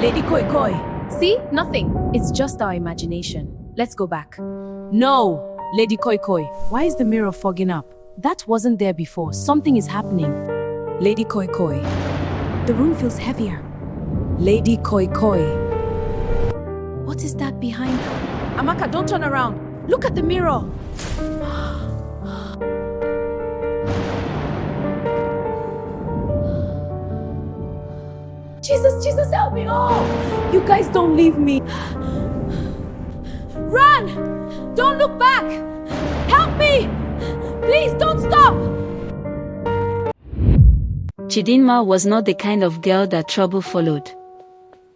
Lady Koi Koi. See? Nothing. It's just our imagination. Let's go back. No! Lady Koi Koi. Why is the mirror fogging up? That wasn't there before. Something is happening. Lady Koi Koi. The room feels heavier. Lady Koi Koi. What is that behind her? Amaka, don't turn around. Look at the mirror. Jesus, help me! Oh, you guys don't leave me. Run! Don't look back! Help me! Please don't stop! Chidinma was not the kind of girl that trouble followed.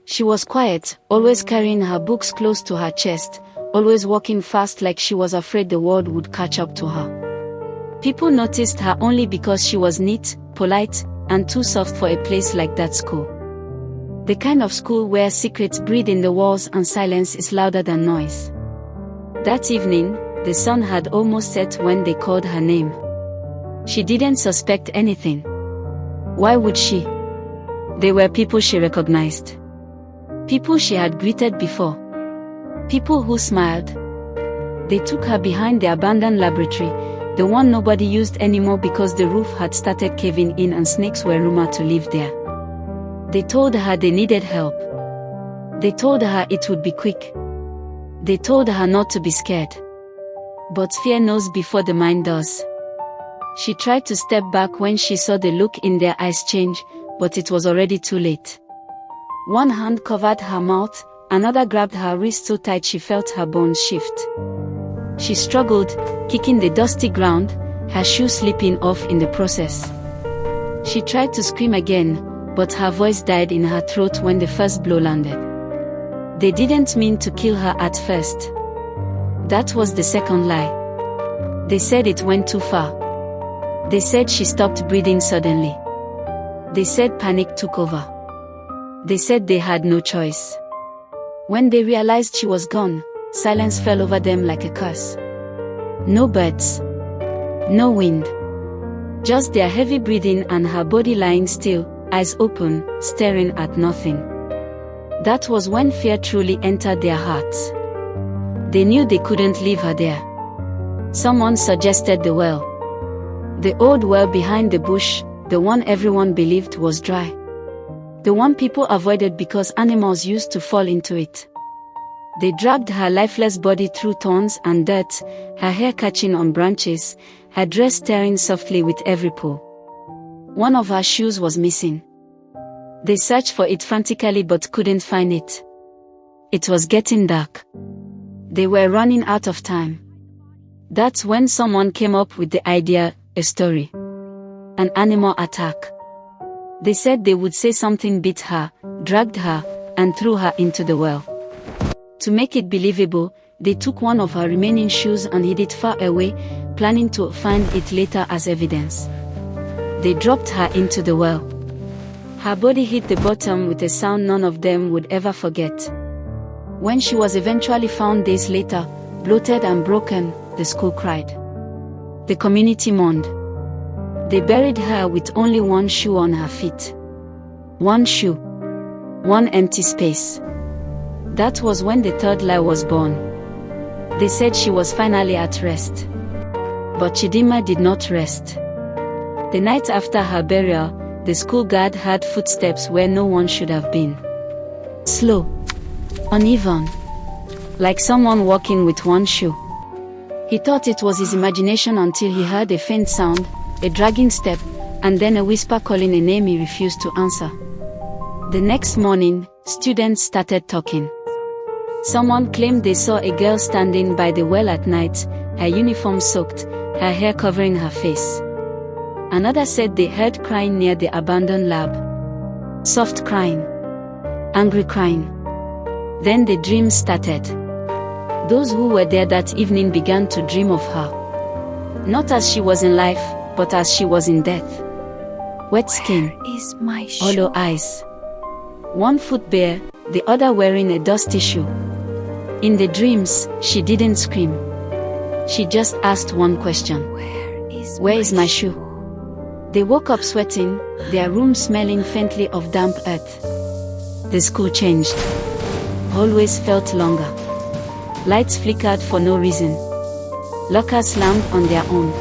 She was quiet, always carrying her books close to her chest, always walking fast like she was afraid the world would catch up to her. People noticed her only because she was neat, polite, and too soft for a place like that school. The kind of school where secrets breathe in the walls and silence is louder than noise. That evening, the sun had almost set when they called her name. She didn't suspect anything. Why would she? They were people she recognized. People she had greeted before. People who smiled. They took her behind the abandoned laboratory, the one nobody used anymore because the roof had started caving in and snakes were rumored to live there. They told her they needed help. They told her it would be quick. They told her not to be scared. But fear knows before the mind does. She tried to step back when she saw the look in their eyes change, but it was already too late. One hand covered her mouth, another grabbed her wrist so tight she felt her bones shift. She struggled, kicking the dusty ground, her shoes slipping off in the process. She tried to scream again, but her voice died in her throat when the first blow landed. They didn't mean to kill her at first. That was the second lie. They said it went too far. They said she stopped breathing suddenly. They said panic took over. They said they had no choice. When they realized she was gone, silence fell over them like a curse. No birds. No wind. Just their heavy breathing and her body lying still, eyes open, staring at nothing. That was when fear truly entered their hearts. They knew they couldn't leave her there. Someone suggested the well. The old well behind the bush, the one everyone believed was dry. The one people avoided because animals used to fall into it. They dragged her lifeless body through thorns and dirt, her hair catching on branches, her dress tearing softly with every pull. One of her shoes was missing. They searched for it frantically but couldn't find it. It was getting dark. They were running out of time. That's when someone came up with the idea, a story. An animal attack. They said they would say something beat her, dragged her, and threw her into the well. To make it believable, they took one of her remaining shoes and hid it far away, planning to find it later as evidence. They dropped her into the well. Her body hit the bottom with a sound none of them would ever forget. When she was eventually found days later, bloated and broken, the school cried. The community mourned. They buried her with only one shoe on her feet. One shoe. One empty space. That was when the third lie was born. They said she was finally at rest. But Chidinma did not rest. The night after her burial, the school guard heard footsteps where no one should have been. Slow. Uneven. Like someone walking with one shoe. He thought it was his imagination until he heard a faint sound, a dragging step, and then a whisper calling a name he refused to answer. The next morning, students started talking. Someone claimed they saw a girl standing by the well at night, her uniform soaked, her hair covering her face. Another said they heard crying near the abandoned lab. Soft crying. Angry crying. Then the dreams started. Those who were there that evening began to dream of her. Not as she was in life, but as she was in death. Wet skin. Where is my shoe? Hollow eyes. One foot bare, the other wearing a dusty shoe. In the dreams, she didn't scream. She just asked one question. Where is my shoe? They woke up sweating, their room smelling faintly of damp earth. The school changed. Hallways felt longer. Lights flickered for no reason. Lockers slammed on their own.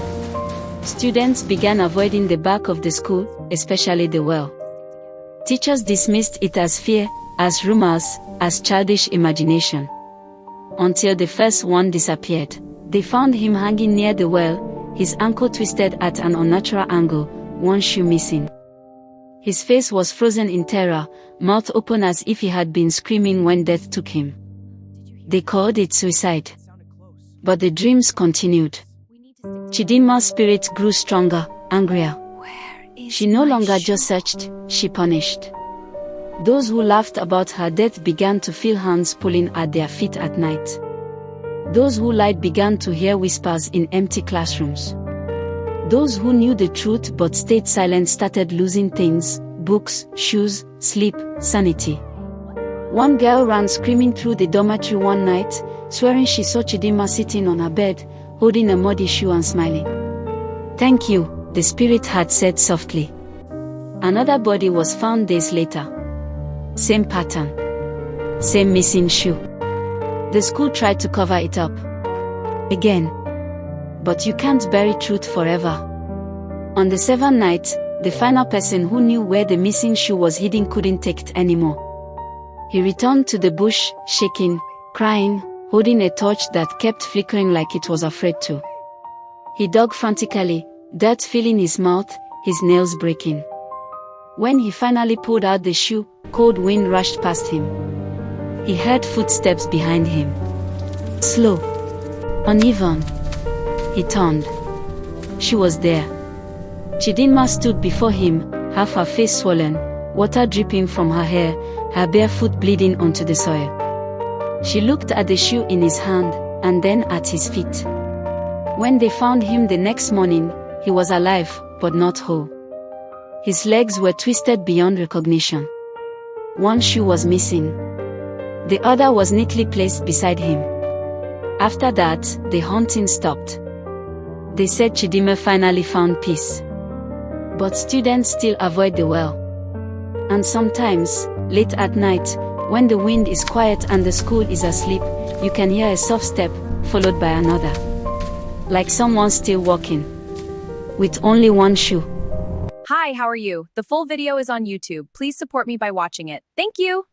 Students began avoiding the back of the school, especially the well. Teachers dismissed it as fear, as rumors, as childish imagination. Until the first one disappeared. They found him hanging near the well, his ankle twisted at an unnatural angle, one shoe missing. His face was frozen in terror, mouth open as if he had been screaming when death took him. They called it suicide. But the dreams continued. Chidinma's spirit grew stronger, angrier. She no longer just searched, she punished. Those who laughed about her death began to feel hands pulling at their feet at night. Those who lied began to hear whispers in empty classrooms. Those who knew the truth but stayed silent started losing things: books, shoes, sleep, sanity. One girl ran screaming through the dormitory one night, swearing she saw Chidinma sitting on her bed, holding a muddy shoe and smiling. "Thank you," the spirit had said softly. Another body was found days later. Same pattern. Same missing shoe. The school tried to cover it up. Again. But you can't bury truth forever. On the seventh night, the final person who knew where the missing shoe was hidden couldn't take it anymore. He returned to the bush, shaking, crying, holding a torch that kept flickering like it was afraid to. He dug frantically, dirt filling his mouth, his nails breaking. When he finally pulled out the shoe, cold wind rushed past him. He heard footsteps behind him. Slow. Uneven. He turned. She was there. Chidinma stood before him, half her face swollen, water dripping from her hair, her bare foot bleeding onto the soil. She looked at the shoe in his hand, and then at his feet. When they found him the next morning, he was alive, but not whole. His legs were twisted beyond recognition. One shoe was missing. The other was neatly placed beside him. After that, the hunting stopped. They said Chidinma finally found peace. But students still avoid the well. And sometimes, late at night, when the wind is quiet and the school is asleep, you can hear a soft step, followed by another. Like someone still walking. With only one shoe. Hi, how are you? The full video is on YouTube. Please support me by watching it. Thank you!